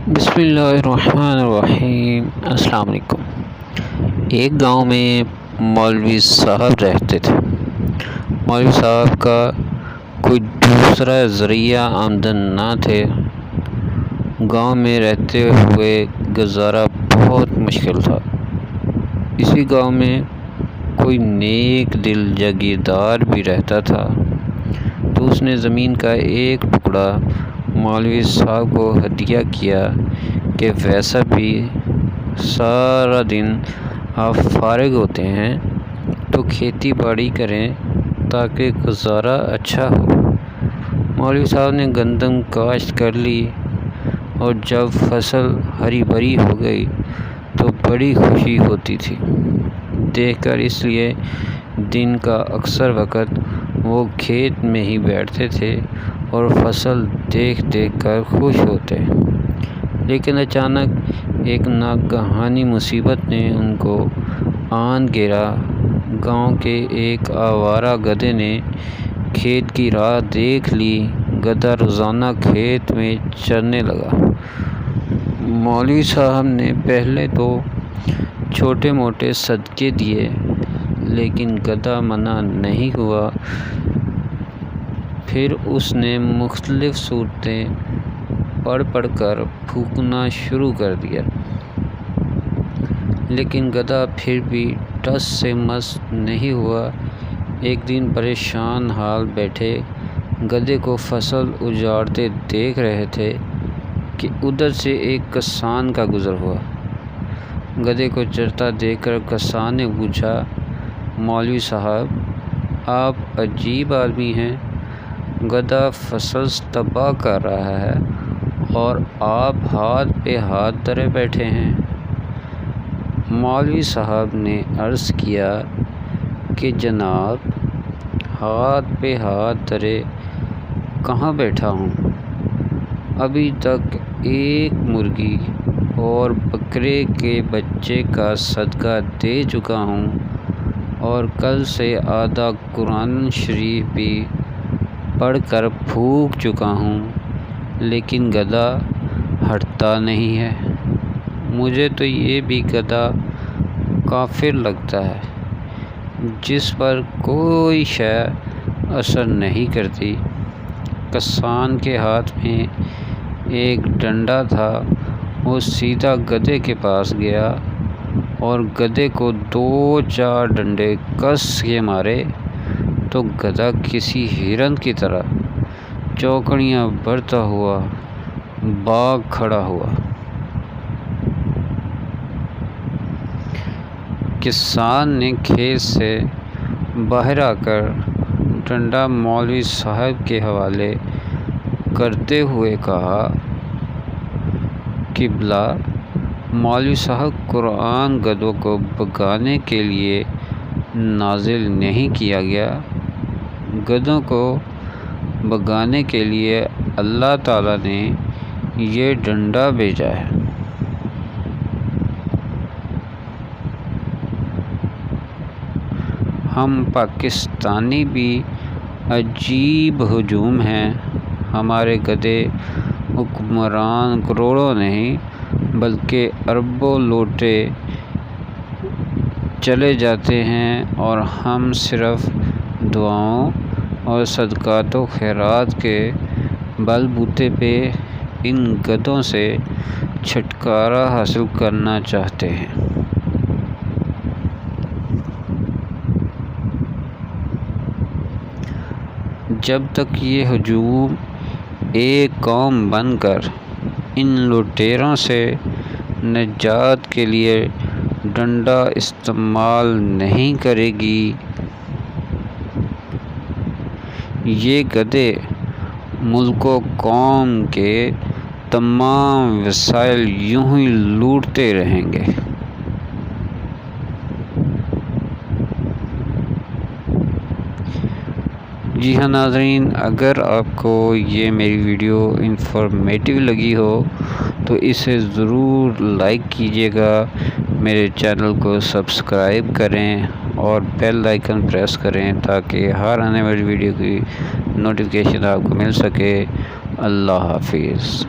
بسم اللہ الرحمن الرحیم۔ السلام علیکم۔ ایک گاؤں میں مولوی صاحب رہتے تھے۔ مولوی صاحب کا کوئی دوسرا ذریعہ آمدن نہ تھے۔ گاؤں میں رہتے ہوئے گزارا بہت مشکل تھا۔ اسی گاؤں میں کوئی نیک دل جاگیردار بھی رہتا تھا، تو اس نے زمین کا ایک ٹکڑا مولوی صاحب کو ہدیہ کیا کہ ویسا بھی سارا دن آپ فارغ ہوتے ہیں تو کھیتی باڑی کریں تاکہ گزارا اچھا ہو۔ مولوی صاحب نے گندم کاشت کر لی اور جب فصل ہری بھری ہو گئی تو بڑی خوشی ہوتی تھی دیکھ کر، اس لیے دن کا اکثر وقت وہ کھیت میں ہی بیٹھتے تھے اور فصل دیکھ دیکھ کر خوش ہوتے۔ لیکن اچانک ایک ناگہانی مصیبت نے ان کو آن گھیرا۔ گاؤں کے ایک آوارہ گدھے نے کھیت کی راہ دیکھ لی۔ گدھا روزانہ کھیت میں چرنے لگا۔ مولوی صاحب نے پہلے تو چھوٹے موٹے صدقے دیے، لیکن گدھا منع نہیں ہوا۔ پھر اس نے مختلف صورتیں پڑھ کر پھونکنا شروع کر دیا، لیکن گدھا پھر بھی ٹس سے مس نہیں ہوا۔ ایک دن پریشان حال بیٹھے گدھے کو فصل اجاڑتے دیکھ رہے تھے کہ ادھر سے ایک کسان کا گزر ہوا۔ گدھے کو چرتا دیکھ کر کسان نے پوچھا، مولوی صاحب، آپ عجیب آدمی ہیں، گدھا فصل تباہ کر رہا ہے اور آپ ہاتھ پہ ہاتھ دھرے بیٹھے ہیں۔ مولوی صاحب نے عرض کیا کہ جناب، ہاتھ پہ ہاتھ دھرے کہاں بیٹھا ہوں، ابھی تک ایک مرغی اور بکرے کے بچے کا صدقہ دے چکا ہوں اور کل سے آدھا قرآن شریف بھی پڑھ کر پھونک چکا ہوں، لیکن گدھا ہٹتا نہیں ہے۔ مجھے تو یہ بھی گدھا کافر لگتا ہے، جس پر کوئی شے اثر نہیں کرتی۔ کسان کے ہاتھ میں ایک ڈنڈا تھا۔ وہ سیدھا گدھے کے پاس گیا اور گدھے کو 2-4 ڈنڈے کس کے مارے تو گدھا کسی ہرن کی طرح چوکڑیاں بھرتا ہوا بھاگ کھڑا ہوا۔ کسان نے کھیت سے باہر آ کر ڈنڈا مولوی صاحب کے حوالے کرتے ہوئے کہا، قبلہ، مولوی صاحب، قرآن گدھوں کو بھگانے کے لیے نازل نہیں کیا گیا، گدھوں کو بھگانے کے لیے اللہ تعالیٰ نے یہ ڈنڈا بھیجا ہے۔ ہم پاکستانی بھی عجیب ہجوم ہیں، ہمارے گدھے حکمران کروڑوں نہیں بلکہ اربوں لوٹے چلے جاتے ہیں، اور ہم صرف دعاؤں اور صدقات و خیرات کے بل بوتے پہ ان گدھوں سے چھٹکارا حاصل کرنا چاہتے ہیں۔ جب تک یہ ہجوم ایک قوم بن کر ان لٹیروں سے نجات کے لیے ڈنڈا استعمال نہیں کرے گی، یہ گدھے ملک و قوم کے تمام وسائل یوں ہی لوٹتے رہیں گے۔ جی ہاں ناظرین، اگر آپ کو یہ میری ویڈیو انفارمیٹیو لگی ہو تو اسے ضرور لائک کیجیے گا، میرے چینل کو سبسکرائب کریں اور بیل آئیکن پریس کریں تاکہ ہر آنے والی ویڈیو کی نوٹیفیکیشن آپ کو مل سکے۔ اللہ حافظ۔